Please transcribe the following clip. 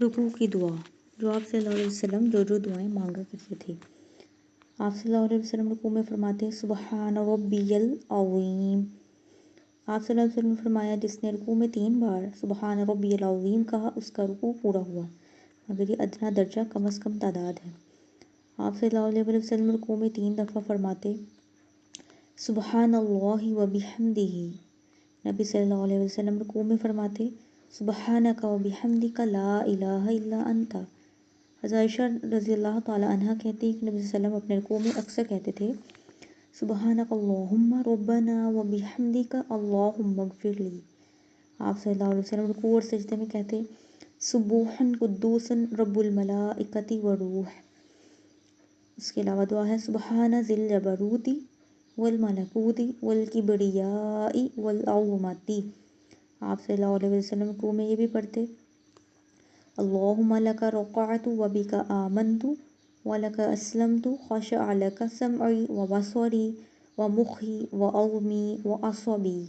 رکوع کی دعا جو آپ صلی اللہ علیہ وسلم جو دعائیں مانگا کرتے تھے۔ آپ صلی اللہ علیہ وسلم رکوع میں فرماتے ہیں سبحان ربی العظیم۔ آپ صلی اللہ علیہ وسلم نے فرمایا جس نے رکوع میں 3 بار سبحان ربی العظیم کہا اس کا رکوع پورا ہوا، مگر یہ ادنا درجہ کم از کم تعداد ہے۔ آپ صلی اللہ علیہ وسلم رکوع میں 3 دفعہ فرماتے سبحان اللہ و بحمدہ۔ نبی صلی اللہ علیہ وسلم رکوع میں فرماتے سبحانک و بحمدک لا الہ الا انت۔ حضرت عائشہ رضی اللہ تعالی عنہ کہتی ہیں کہ نبی صلی اللہ علیہ وسلم اپنے رکوع میں اکثر کہتے تھے سبحانک اللہم ربنا و بحمدک اللہم اغفر لی۔ آپ صلی اللہ علیہ وسلم رکوع اور سجدے میں کہتے سبوح قدوس رب الملائکۃ والروح۔ اس کے علاوہ دعا ہے سبحان ذی الجبروت والملکوت والکبریاء والعظمت۔ آپ صلی اللہ علیہ وسلم رکوع میں یہ بھی پڑھتے اللہم لک رکعت و بک آمنت و لک اسلمت خشع لک سمعی و بصری و مخی و عظمی و عصبی۔